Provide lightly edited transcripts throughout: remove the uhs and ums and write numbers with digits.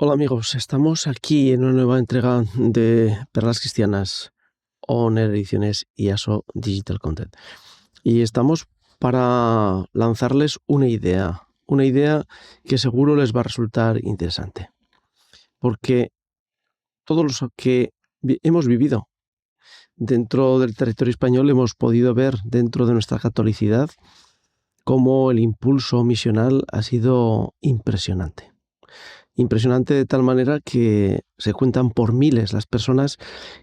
Hola amigos, estamos aquí en una nueva entrega de Perlas Cristianas, Oner Ediciones y ASO Digital Content. Y estamos para lanzarles una idea que seguro les va a resultar interesante. Porque todos los que hemos vivido dentro del territorio español hemos podido ver dentro de nuestra catolicidad cómo el impulso misional ha sido impresionante. Impresionante de tal manera que se cuentan por miles las personas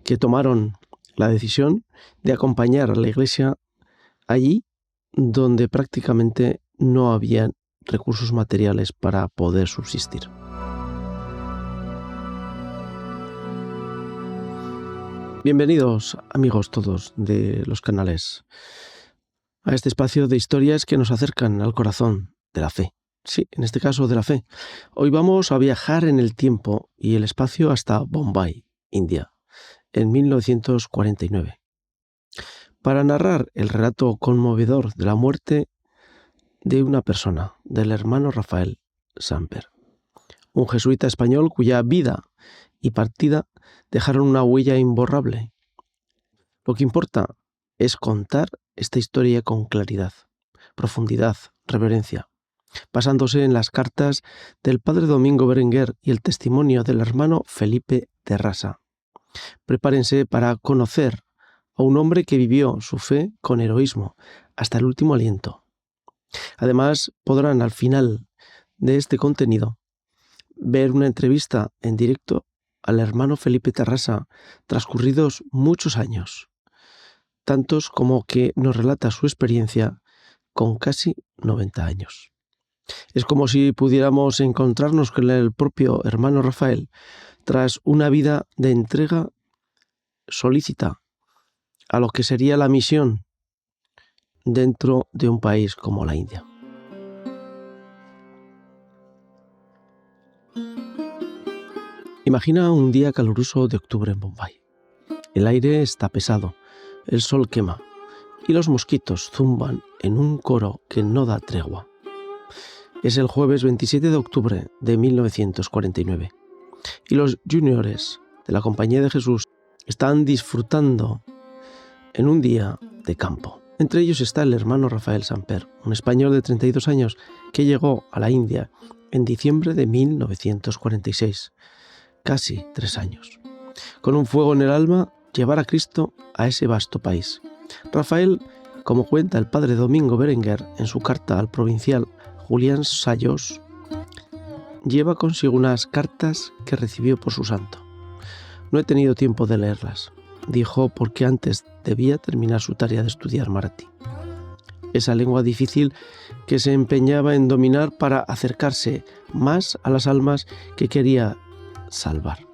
que tomaron la decisión de acompañar a la Iglesia allí donde prácticamente no había recursos materiales para poder subsistir. Bienvenidos, amigos todos de los canales, a este espacio de historias que nos acercan al corazón de la fe. Sí, en este caso de la fe. Hoy vamos a viajar en el tiempo y el espacio hasta Bombay, India, en 1949, para narrar el relato conmovedor de la muerte de una persona, del hermano Rafael Samper, un jesuita español cuya vida y partida dejaron una huella imborrable. Lo que importa es contar esta historia con claridad, profundidad, reverencia, basándose en las cartas del padre Domingo Berenguer y el testimonio del hermano Felipe Terrasa. Prepárense para conocer a un hombre que vivió su fe con heroísmo hasta el último aliento. Además, podrán al final de este contenido ver una entrevista en directo al hermano Felipe Terrasa transcurridos muchos años, tantos como que nos relata su experiencia con casi 90 años. Es como si pudiéramos encontrarnos con el propio hermano Rafael tras una vida de entrega solícita a lo que sería la misión dentro de un país como la India. Imagina un día caluroso de octubre en Bombay. El aire está pesado, el sol quema y los mosquitos zumban en un coro que no da tregua. Es el jueves 27 de octubre de 1949 y los juniores de la Compañía de Jesús están disfrutando en un día de campo. Entre ellos está el hermano Rafael Samper, un español de 32 años que llegó a la India en diciembre de 1946, casi 3 años. Con un fuego en el alma, llevar a Cristo a ese vasto país. Rafael, como cuenta el padre Domingo Berenguer en su carta al provincial Julián Sayos, lleva consigo unas cartas que recibió por su santo. No he tenido tiempo de leerlas, dijo, porque antes debía terminar su tarea de estudiar marathi, esa lengua difícil que se empeñaba en dominar para acercarse más a las almas que quería salvar.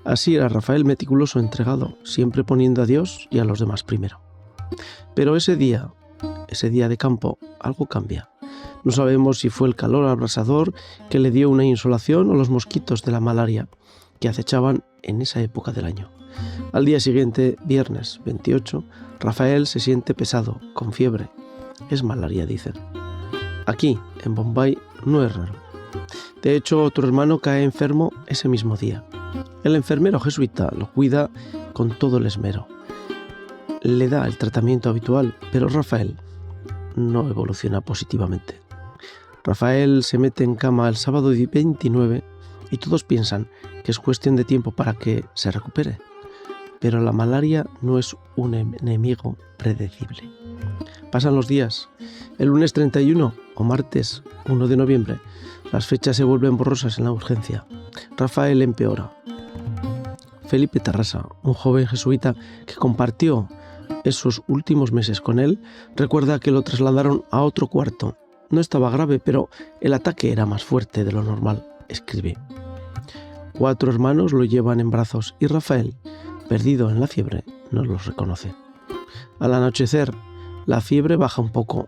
Así era Rafael, meticuloso, entregado, siempre poniendo a Dios y a los demás primero. Pero ese día de campo, algo cambia. No sabemos si fue el calor abrasador que le dio una insolación o los mosquitos de la malaria que acechaban en esa época del año. Al día siguiente, viernes 28, Rafael se siente pesado, con fiebre. Es malaria, dicen. Aquí, en Bombay, no es raro. De hecho, otro hermano cae enfermo ese mismo día. El enfermero jesuita lo cuida con todo el esmero. Le da el tratamiento habitual, pero Rafael no evoluciona positivamente. Rafael se mete en cama el sábado 29 y todos piensan que es cuestión de tiempo para que se recupere. Pero la malaria no es un enemigo predecible. Pasan los días. El lunes 31 o martes 1 de noviembre, las fechas se vuelven borrosas en la urgencia. Rafael empeora. Felipe Terrasa, un joven jesuita que compartió esos últimos meses con él, recuerda que lo trasladaron a otro cuarto. No estaba grave, pero el ataque era más fuerte de lo normal, escribe. 4 hermanos lo llevan en brazos y Rafael, perdido en la fiebre, no los reconoce. Al anochecer, la fiebre baja un poco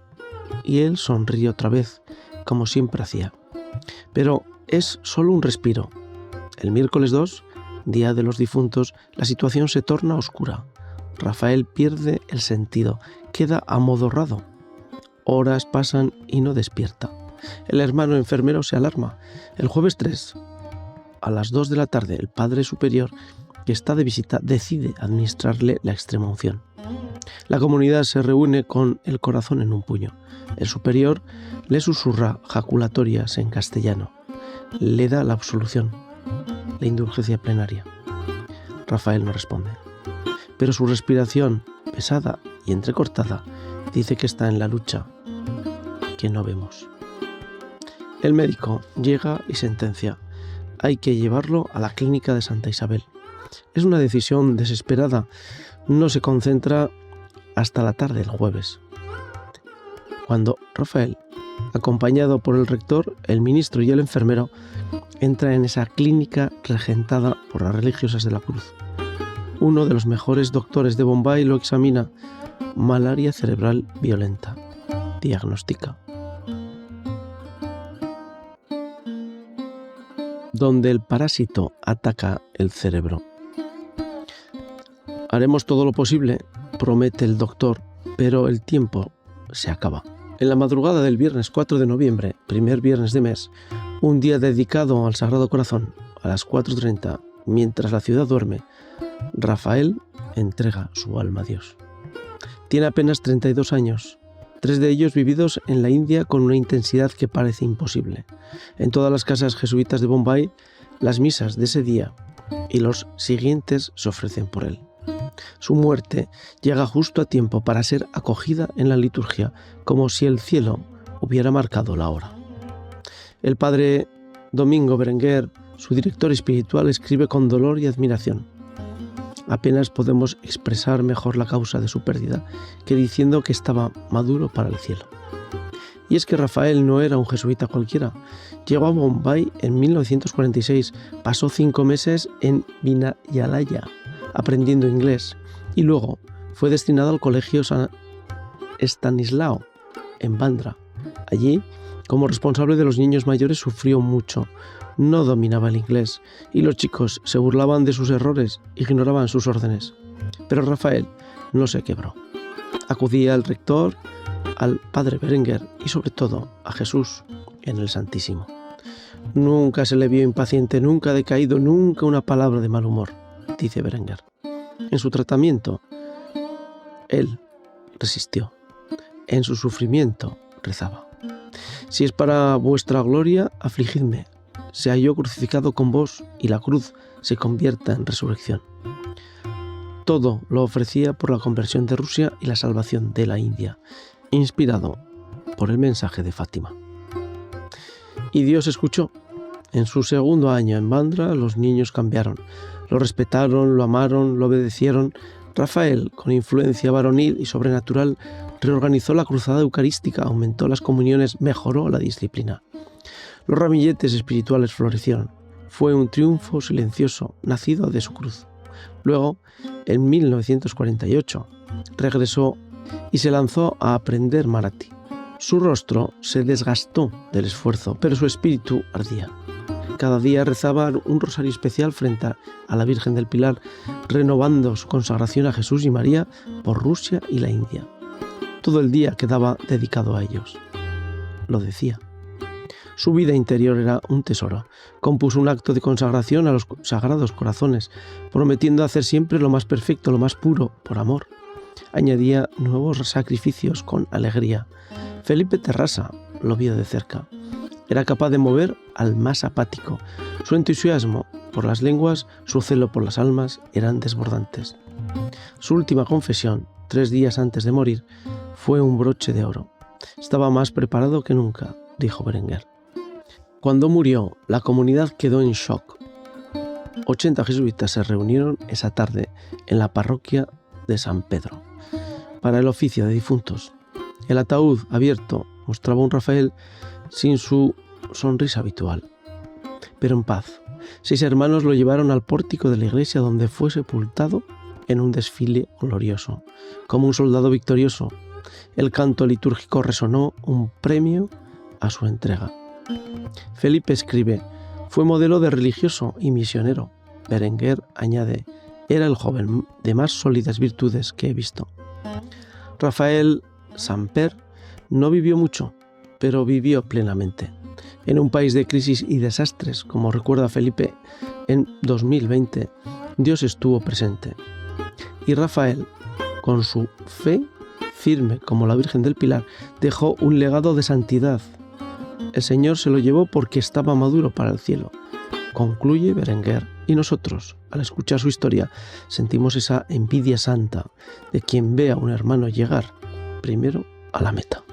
y él sonríe otra vez, como siempre hacía. Pero es solo un respiro. El miércoles 2, día de los difuntos, la situación se torna oscura. Rafael pierde el sentido, queda amodorrado. Horas pasan y no despierta. El hermano enfermero se alarma. El jueves 3, a las 2 de la tarde, el padre superior, que está de visita, decide administrarle la extremaunción. La comunidad se reúne con el corazón en un puño. El superior le susurra jaculatorias en castellano. Le da la absolución, la indulgencia plenaria. Rafael no responde, pero su respiración, pesada y entrecortada, dice que está en la lucha que no vemos. El médico llega y sentencia: hay que llevarlo a la clínica de Santa Isabel. Es una decisión desesperada. No se concentra hasta la tarde del jueves, cuando Rafael, acompañado por el rector, el ministro y el enfermero, entra en esa clínica regentada por las religiosas de la Cruz. Uno de los mejores doctores de Bombay lo examina: malaria cerebral violenta. Diagnostica. Donde el parásito ataca el cerebro. Haremos todo lo posible, promete el doctor, pero el tiempo se acaba. En la madrugada del viernes 4 de noviembre, primer viernes de mes, un día dedicado al Sagrado Corazón, a las 4:30, mientras la ciudad duerme, Rafael entrega su alma a Dios. Tiene apenas 32 años, 3 de ellos vividos en la India con una intensidad que parece imposible. En todas las casas jesuitas de Bombay, las misas de ese día y los siguientes se ofrecen por él. Su muerte llega justo a tiempo para ser acogida en la liturgia, como si el cielo hubiera marcado la hora. El padre Domingo Berenguer, su director espiritual, escribe con dolor y admiración: apenas podemos expresar mejor la causa de su pérdida que diciendo que estaba maduro para el cielo. Y es que Rafael no era un jesuita cualquiera. Llegó a Bombay en 1946, pasó 5 meses en Vinayalaya aprendiendo inglés y luego fue destinado al colegio San Estanislao en Bandra. Allí, como responsable de los niños mayores, sufrió mucho. No dominaba el inglés y los chicos se burlaban de sus errores, ignoraban sus órdenes. Pero Rafael no se quebró. Acudía al rector, al padre Berenguer y sobre todo a Jesús en el Santísimo. Nunca se le vio impaciente, nunca decaído, nunca una palabra de mal humor, dice Berenguer. En su tratamiento, él resistió. En su sufrimiento, rezaba: si es para vuestra gloria, afligidme. Sea yo crucificado con vos y la cruz se convierta en resurrección. Todo lo ofrecía por la conversión de Rusia y la salvación de la India, inspirado por el mensaje de Fátima. Y Dios escuchó. En su segundo año en Bandra, los niños cambiaron. Lo respetaron, lo amaron, lo obedecieron. Rafael, con influencia varonil y sobrenatural, reorganizó la cruzada eucarística, aumentó las comuniones, mejoró la disciplina. Los ramilletes espirituales florecieron. Fue un triunfo silencioso, nacido de su cruz. Luego, en 1948, regresó y se lanzó a aprender marathi. Su rostro se desgastó del esfuerzo, pero su espíritu ardía. Cada día rezaba un rosario especial frente a la Virgen del Pilar, renovando su consagración a Jesús y María por Rusia y la India. Todo el día quedaba dedicado a ellos. Lo decía. Su vida interior era un tesoro. Compuso un acto de consagración a los sagrados corazones, prometiendo hacer siempre lo más perfecto, lo más puro, por amor. Añadía nuevos sacrificios con alegría. Felipe Terrassa lo vio de cerca. Era capaz de mover al más apático. Su entusiasmo por las lenguas, su celo por las almas eran desbordantes. Su última confesión, 3 días antes de morir, fue un broche de oro. Estaba más preparado que nunca, dijo Berenguer. Cuando murió, la comunidad quedó en shock. 80 jesuitas se reunieron esa tarde en la parroquia de San Pedro para el oficio de difuntos. El ataúd abierto mostraba un Rafael sin su sonrisa habitual, pero en paz. 6 hermanos lo llevaron al pórtico de la iglesia, donde fue sepultado en un desfile glorioso, como un soldado victorioso. El canto litúrgico resonó, un premio a su entrega. Felipe escribe: fue modelo de religioso y misionero. Berenguer añade: era el joven de más sólidas virtudes que he visto. Rafael Samper no vivió mucho, pero vivió plenamente. En un país de crisis y desastres, como recuerda Felipe en 2020, Dios estuvo presente. Y Rafael, con su fe firme como la Virgen del Pilar, dejó un legado de santidad. El Señor se lo llevó porque estaba maduro para el cielo. Concluye Berenguer, y nosotros, al escuchar su historia, sentimos esa envidia santa de quien ve a un hermano llegar primero a la meta.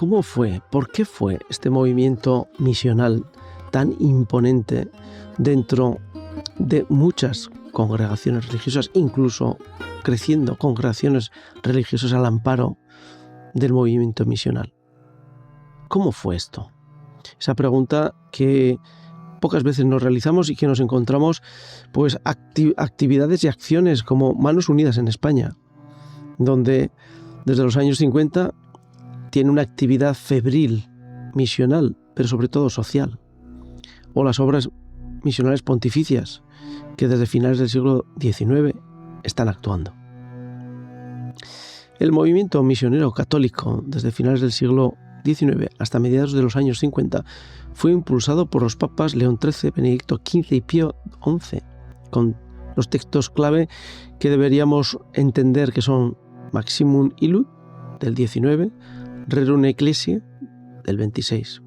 ¿Cómo fue, por qué fue este movimiento misional tan imponente dentro de muchas congregaciones religiosas, incluso creciendo congregaciones religiosas al amparo del movimiento misional? ¿Cómo fue esto? Esa pregunta que pocas veces nos realizamos y que nos encontramos pues actividades y acciones como Manos Unidas en España, donde desde los años 50 tiene una actividad febril, misional, pero sobre todo social. O las obras misionales pontificias, que desde finales del siglo XIX están actuando. El movimiento misionero católico, desde finales del siglo XIX hasta mediados de los años 50, fue impulsado por los papas León XIII, Benedicto XV y Pío XI, con los textos clave que deberíamos entender que son Maximum Illud, del 19, Rerum Ecclesiae, del 26.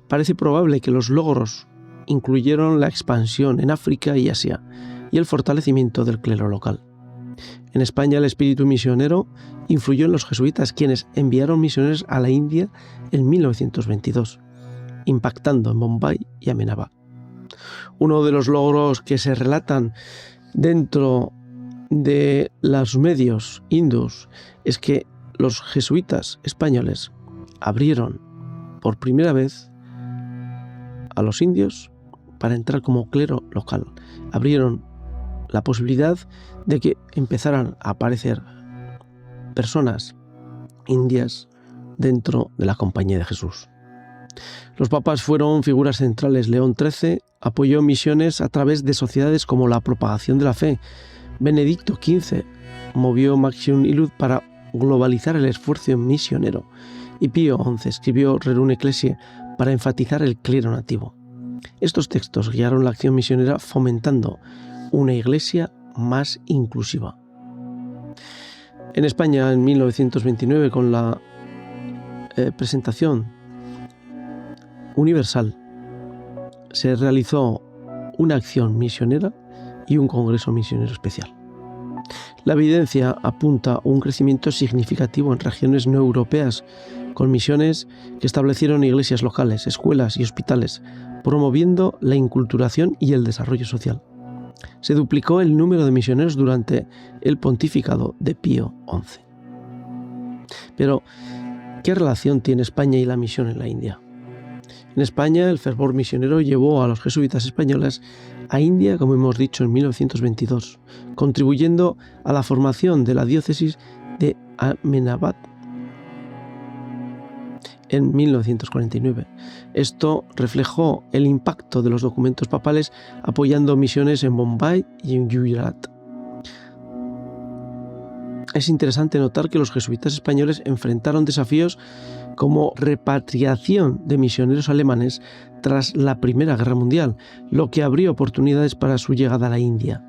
Parece probable que los logros incluyeron la expansión en África y Asia y el fortalecimiento del clero local. En España el espíritu misionero influyó en los jesuitas, quienes enviaron misioneros a la India en 1922, impactando en Bombay y Ahmedabad. Uno de los logros que se relatan dentro de los medios hindús es que los jesuitas españoles abrieron por primera vez a los indios para entrar como clero local. Abrieron la posibilidad de que empezaran a aparecer personas indias dentro de la Compañía de Jesús. Los papas fueron figuras centrales. León XIII apoyó misiones a través de sociedades como la Propagación de la Fe. Benedicto XV movió Maximum Illud para globalizar el esfuerzo misionero. Y Pío XI escribió Rerum Ecclesiae para enfatizar el clero nativo. Estos textos guiaron la acción misionera, fomentando una iglesia más inclusiva. En España, en 1929, con la presentación universal, se realizó una acción misionera y un congreso misionero especial. La evidencia apunta a un crecimiento significativo en regiones no europeas, con misiones que establecieron iglesias locales, escuelas y hospitales, promoviendo la inculturación y el desarrollo social. Se duplicó el número de misioneros durante el pontificado de Pío XI. Pero, ¿qué relación tiene España y la misión en la India? En España, el fervor misionero llevó a los jesuitas españoles a India, como hemos dicho, en 1922, contribuyendo a la formación de la diócesis de Ahmedabad en 1949. Esto reflejó el impacto de los documentos papales apoyando misiones en Bombay y en Gujarat. Es interesante notar que los jesuitas españoles enfrentaron desafíos como repatriación de misioneros alemanes tras la Primera Guerra Mundial, lo que abrió oportunidades para su llegada a la India,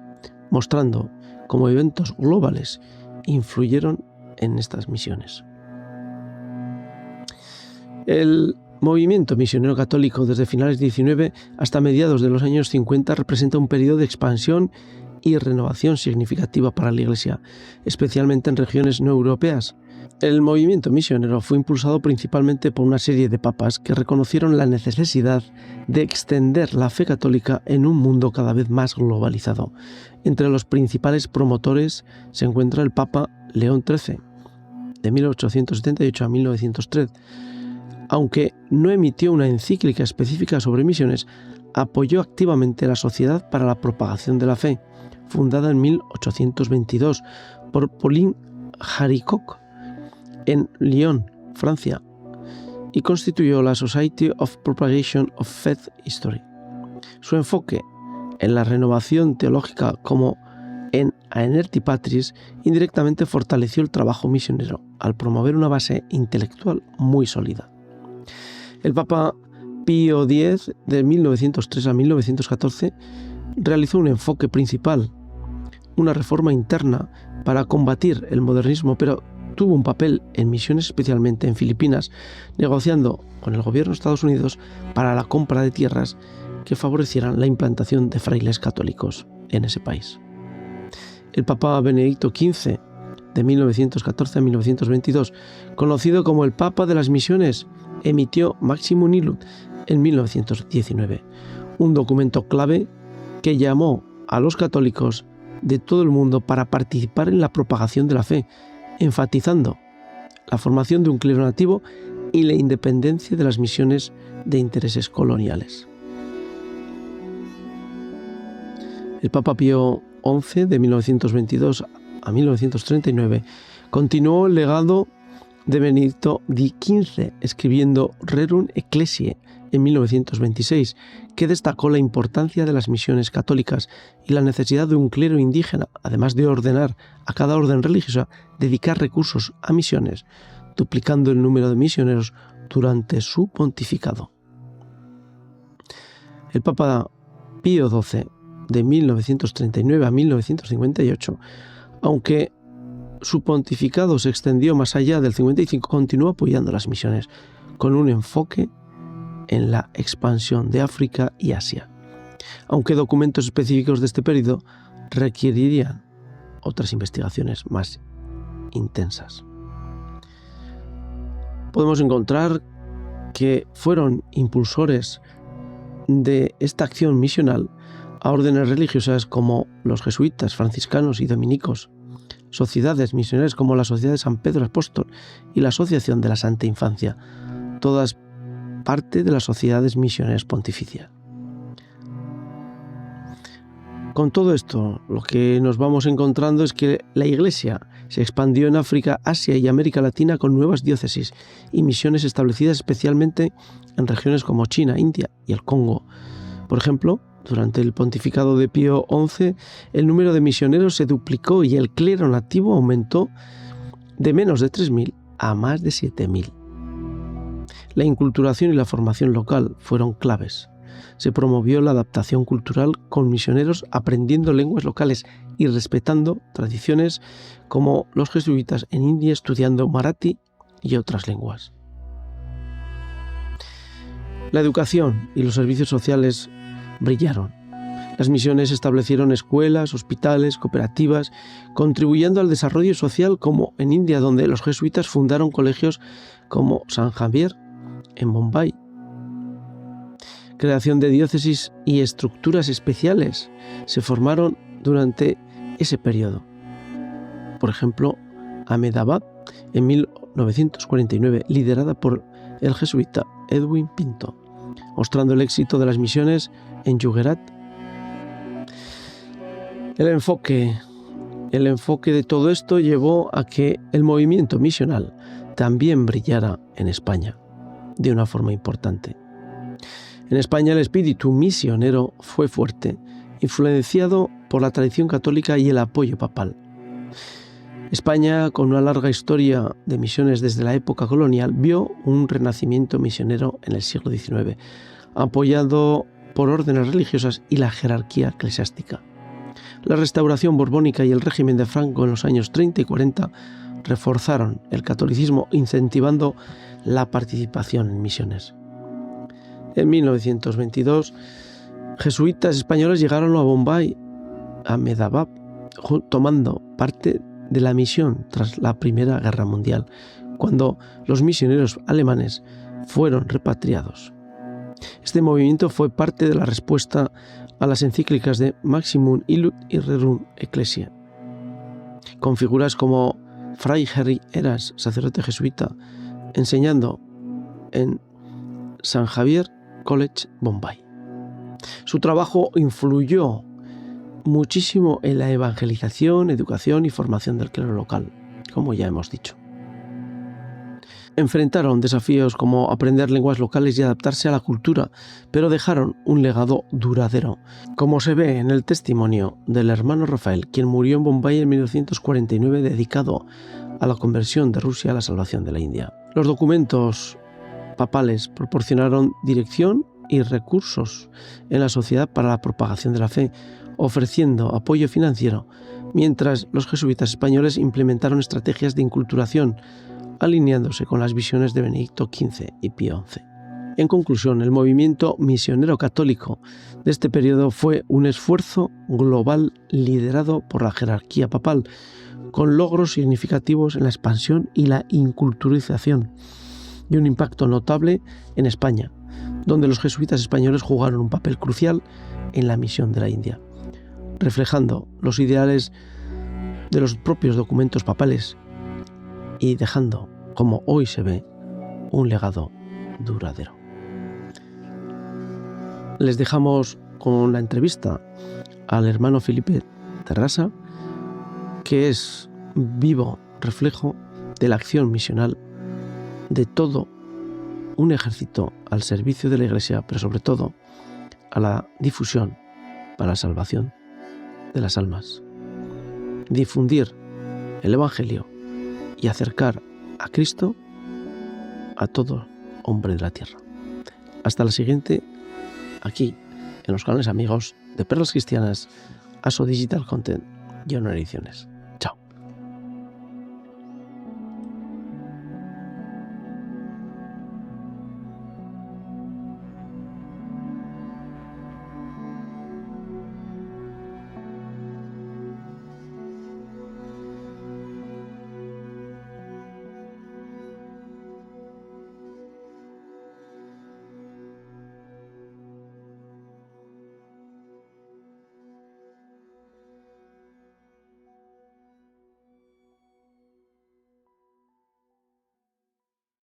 mostrando cómo eventos globales influyeron en estas misiones. El movimiento misionero católico desde finales del XIX hasta mediados de los años 50 representa un periodo de expansión y renovación significativa para la Iglesia, especialmente en regiones no europeas. El movimiento misionero fue impulsado principalmente por una serie de papas que reconocieron la necesidad de extender la fe católica en un mundo cada vez más globalizado. Entre los principales promotores se encuentra el Papa León XIII, de 1878 a 1903. Aunque no emitió una encíclica específica sobre misiones, apoyó activamente la Sociedad para la Propagación de la Fe, fundada en 1822 por Pauline Jaricot en Lyon, Francia, y constituyó la Society of Propagation of Faith History. Su enfoque en la renovación teológica como en Aenerti Patris indirectamente fortaleció el trabajo misionero al promover una base intelectual muy sólida. El Papa Pío X, de 1903 a 1914, realizó un enfoque principal, una reforma interna para combatir el modernismo, pero tuvo un papel en misiones, especialmente en Filipinas, negociando con el gobierno de Estados Unidos para la compra de tierras que favorecieran la implantación de frailes católicos en ese país. El Papa Benedicto XV, de 1914 a 1922, conocido como el Papa de las Misiones, emitió Maximum Illud en 1919, un documento clave que llamó a los católicos de todo el mundo para participar en la propagación de la fe, enfatizando la formación de un clero nativo y la independencia de las misiones de intereses coloniales. El Papa Pío XI, de 1922 a 1939, continuó el legado de Benedicto XV, escribiendo Rerum Ecclesiae en 1926, que destacó la importancia de las misiones católicas y la necesidad de un clero indígena, además de ordenar a cada orden religiosa dedicar recursos a misiones, duplicando el número de misioneros durante su pontificado. El Papa Pío XII, de 1939 a 1958, aunque su pontificado se extendió más allá del 55, continuó apoyando las misiones con un enfoque en la expansión de África y Asia, aunque documentos específicos de este periodo requerirían otras investigaciones más intensas. Podemos encontrar que fueron impulsores de esta acción misional a órdenes religiosas como los jesuitas, franciscanos y dominicos, sociedades misioneras como la Sociedad de San Pedro Apóstol y la Asociación de la Santa Infancia, todas parte de las sociedades misioneras pontificias. Con todo esto, lo que nos vamos encontrando es que la Iglesia se expandió en África, Asia y América Latina con nuevas diócesis y misiones establecidas especialmente en regiones como China, India y el Congo. Por ejemplo, durante el pontificado de Pío XI, el número de misioneros se duplicó y el clero nativo aumentó de menos de 3.000 a más de 7.000. La inculturación y la formación local fueron claves. Se promovió la adaptación cultural con misioneros aprendiendo lenguas locales y respetando tradiciones como los jesuitas en India estudiando marathi y otras lenguas. La educación y los servicios sociales brillaron. Las misiones establecieron escuelas, hospitales, cooperativas, contribuyendo al desarrollo social, como en India, donde los jesuitas fundaron colegios como San Javier en Bombay. Creación de diócesis y estructuras especiales se formaron durante ese periodo. Por ejemplo, Ahmedabad en 1949, liderada por el jesuita Edwin Pinto, mostrando el éxito de las misiones en Gujarat. El enfoque de todo esto llevó a que el movimiento misional también brillara en España de una forma importante. En España el espíritu misionero fue fuerte, influenciado por la tradición católica y el apoyo papal. España, con una larga historia de misiones desde la época colonial, vio un renacimiento misionero en el siglo XIX, apoyado por órdenes religiosas y la jerarquía eclesiástica. La restauración borbónica y el régimen de Franco en los años 30 y 40 reforzaron el catolicismo, incentivando la participación en misiones. En 1922, jesuitas españoles llegaron a Bombay, a Ahmedabad, tomando parte de la misión tras la Primera Guerra Mundial, cuando los misioneros alemanes fueron repatriados. Este movimiento fue parte de la respuesta a las encíclicas de Maximum Illud y Rerum Ecclesiae, con figuras como Fray Henry Eras, sacerdote jesuita, enseñando en San Javier College, Bombay. Su trabajo influyó muchísimo en la evangelización, educación y formación del clero local, como ya hemos dicho. Enfrentaron desafíos como aprender lenguas locales y adaptarse a la cultura, pero dejaron un legado duradero, como se ve en el testimonio del hermano Rafael, quien murió en Bombay en 1949, dedicado a la conversión de Rusia a la salvación de la India. Los documentos papales proporcionaron dirección y recursos en la sociedad para la propagación de la fe, ofreciendo apoyo financiero, mientras los jesuitas españoles implementaron estrategias de inculturación, alineándose con las visiones de Benedicto XV y Pío XI. En conclusión, el movimiento misionero católico de este periodo fue un esfuerzo global liderado por la jerarquía papal, con logros significativos en la expansión y la inculturización, y un impacto notable en España, donde los jesuitas españoles jugaron un papel crucial en la misión de la India, reflejando los ideales de los propios documentos papales y dejando, como hoy se ve, un legado duradero. Les dejamos con la entrevista al hermano Felipe Terrasa, que es vivo reflejo de la acción misional de todo un ejército al servicio de la Iglesia, pero sobre todo a la difusión para la salvación de las almas. Difundir el Evangelio y acercar a Cristo a todo hombre de la tierra. Hasta la siguiente, aquí en los canales amigos de Perlas Cristianas, ASO Digital Content y Honor Ediciones.